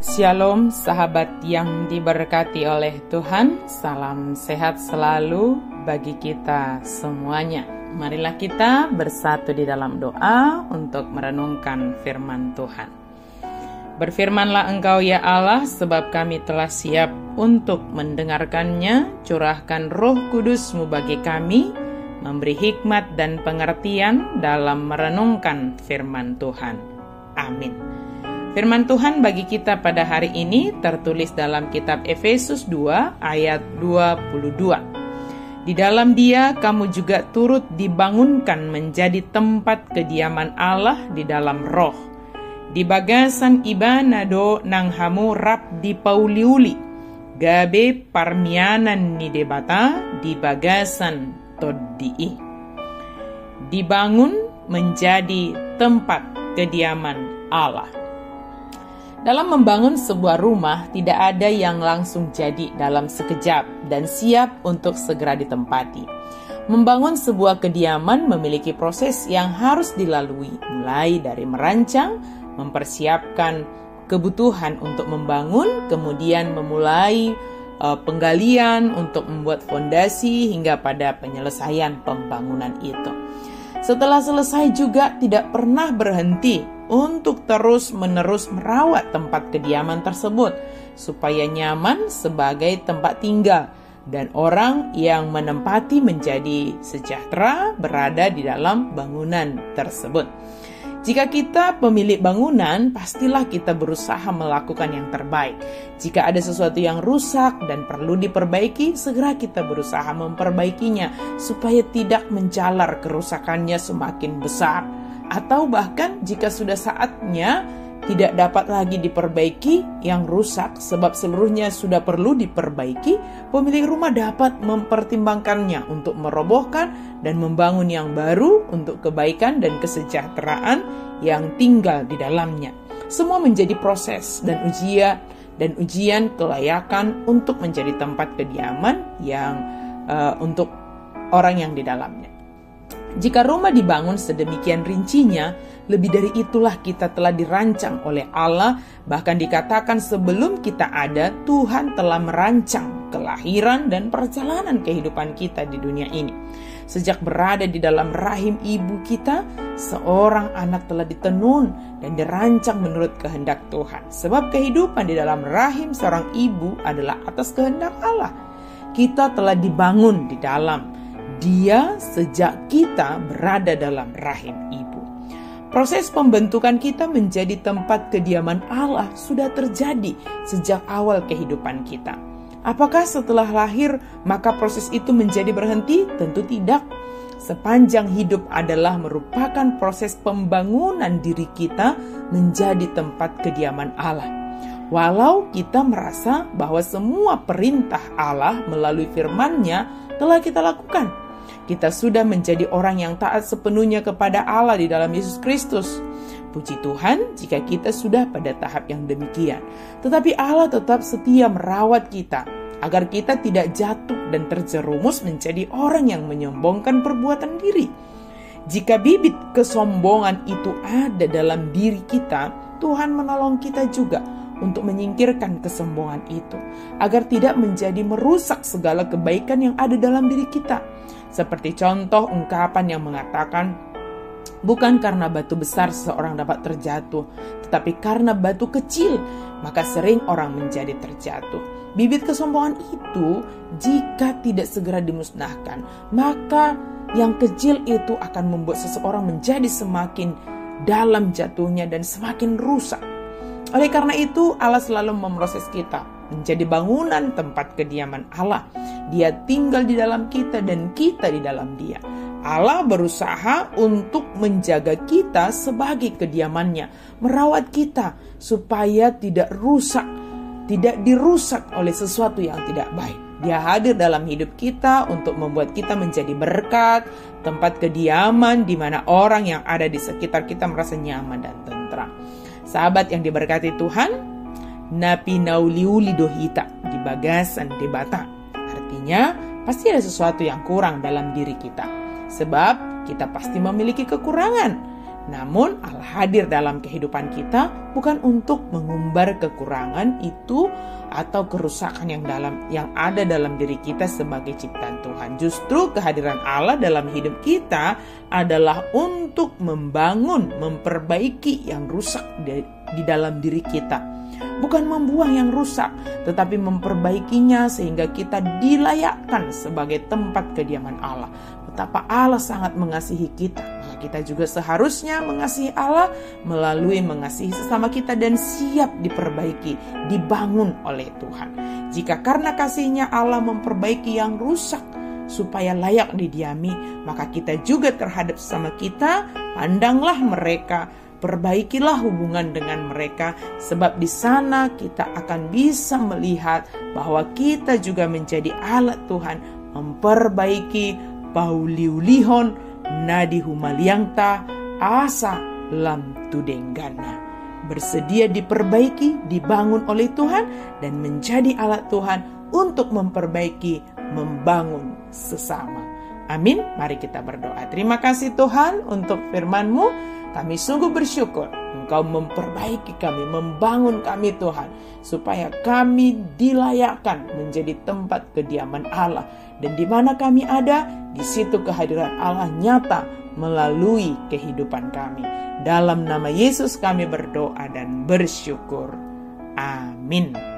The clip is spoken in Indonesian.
Shalom sahabat yang diberkati oleh Tuhan, salam sehat selalu bagi kita semuanya. Marilah kita bersatu di dalam doa untuk merenungkan firman Tuhan. Berfirmanlah Engkau ya Allah, sebab kami telah siap untuk mendengarkannya. Curahkan Roh Kudus-Mu bagi kami, memberi hikmat dan pengertian dalam merenungkan firman Tuhan. Amin. Firman Tuhan bagi kita pada hari ini tertulis dalam kitab Efesus 2 ayat 22. Di dalam Dia kamu juga turut dibangunkan menjadi tempat kediaman Allah di dalam roh. Di bagasan ibanado nang hamu rap di pauliuli. Gabe parmianan ni debata di bagasan todii. Dibangun menjadi tempat kediaman Allah. Dalam membangun sebuah rumah, tidak ada yang langsung jadi dalam sekejap dan siap untuk segera ditempati. Membangun sebuah kediaman memiliki proses yang harus dilalui, mulai dari merancang, mempersiapkan kebutuhan untuk membangun, kemudian memulai penggalian untuk membuat fondasi hingga pada penyelesaian pembangunan itu. Setelah selesai juga tidak pernah berhenti untuk terus-menerus merawat tempat kediaman tersebut supaya nyaman sebagai tempat tinggal dan orang yang menempati menjadi sejahtera berada di dalam bangunan tersebut. Jika kita pemilik bangunan, pastilah kita berusaha melakukan yang terbaik. Jika ada sesuatu yang rusak dan perlu diperbaiki, segera kita berusaha memperbaikinya supaya tidak menjalar kerusakannya semakin besar. Atau bahkan jika sudah saatnya tidak dapat lagi diperbaiki yang rusak sebab seluruhnya sudah perlu diperbaiki, pemilik rumah dapat mempertimbangkannya untuk merobohkan dan membangun yang baru untuk kebaikan dan kesejahteraan yang tinggal di dalamnya. Semua menjadi proses dan ujian kelayakan untuk menjadi tempat kediaman yang untuk orang yang di dalamnya. Jika rumah dibangun sedemikian rincinya, lebih dari itulah kita telah dirancang oleh Allah. Bahkan dikatakan sebelum kita ada, Tuhan telah merancang kelahiran dan perjalanan kehidupan kita di dunia ini. Sejak berada di dalam rahim ibu kita, seorang anak telah ditenun dan dirancang menurut kehendak Tuhan. Sebab kehidupan di dalam rahim seorang ibu adalah atas kehendak Allah. Kita telah dibangun di dalam Dia sejak kita berada dalam rahim ibu. Proses pembentukan kita menjadi tempat kediaman Allah sudah terjadi sejak awal kehidupan kita. Apakah setelah lahir maka proses itu menjadi berhenti? Tentu tidak. Sepanjang hidup adalah merupakan proses pembangunan diri kita menjadi tempat kediaman Allah. Walau kita merasa bahwa semua perintah Allah melalui firman-Nya telah kita lakukan. Kita sudah menjadi orang yang taat sepenuhnya kepada Allah di dalam Yesus Kristus. Puji Tuhan jika kita sudah pada tahap yang demikian. Tetapi Allah tetap setia merawat kita agar kita tidak jatuh dan terjerumus menjadi orang yang menyombongkan perbuatan diri. Jika bibit kesombongan itu ada dalam diri kita, Tuhan menolong kita juga untuk menyingkirkan kesombongan itu, agar tidak menjadi merusak segala kebaikan yang ada dalam diri kita. Seperti contoh ungkapan yang mengatakan, bukan karena batu besar seseorang dapat terjatuh, tetapi karena batu kecil, maka sering orang menjadi terjatuh. Bibit kesombongan itu, jika tidak segera dimusnahkan, maka yang kecil itu akan membuat seseorang menjadi semakin dalam jatuhnya dan semakin rusak. Oleh karena itu, Allah selalu memproses kita menjadi bangunan tempat kediaman Allah. Dia tinggal di dalam kita dan kita di dalam Dia. Allah berusaha untuk menjaga kita sebagai kediamannya, merawat kita supaya tidak dirusak oleh sesuatu yang tidak baik. Dia hadir dalam hidup kita untuk membuat kita menjadi berkat, tempat kediaman di mana orang yang ada di sekitar kita merasa nyaman dan tentram. Sahabat yang diberkati Tuhan, napi nauliuli dohita di bagasan debata. Artinya, pasti ada sesuatu yang kurang dalam diri kita. Sebab kita pasti memiliki kekurangan. Namun Allah hadir dalam kehidupan kita bukan untuk mengumbar kekurangan itu atau kerusakan yang ada dalam diri kita sebagai ciptaan Tuhan. Justru kehadiran Allah dalam hidup kita adalah untuk membangun, memperbaiki yang rusak di dalam diri kita. Bukan membuang yang rusak, tetapi memperbaikinya sehingga kita dilayakkan sebagai tempat kediaman Allah. Betapa Allah sangat mengasihi kita. Maka kita juga seharusnya mengasihi Allah melalui mengasihi sesama kita dan siap diperbaiki, dibangun oleh Tuhan. Jika karena kasihnya Allah memperbaiki yang rusak supaya layak didiami, maka kita juga terhadap sesama kita, pandanglah mereka, perbaikilah hubungan dengan mereka, sebab di sana kita akan bisa melihat bahwa kita juga menjadi alat Tuhan memperbaiki pauliulihon nadi humaliangta asa lam tudenggana. Bersedia diperbaiki, dibangun oleh Tuhan dan menjadi alat Tuhan untuk memperbaiki, membangun sesama. Amin. Mari kita berdoa. Terima kasih Tuhan untuk firman-Mu. Kami sungguh bersyukur Engkau memperbaiki kami, membangun kami Tuhan, supaya kami dilayakkan menjadi tempat kediaman Allah. Dan di mana kami ada, di situ kehadiran Allah nyata melalui kehidupan kami. Dalam nama Yesus kami berdoa dan bersyukur. Amin.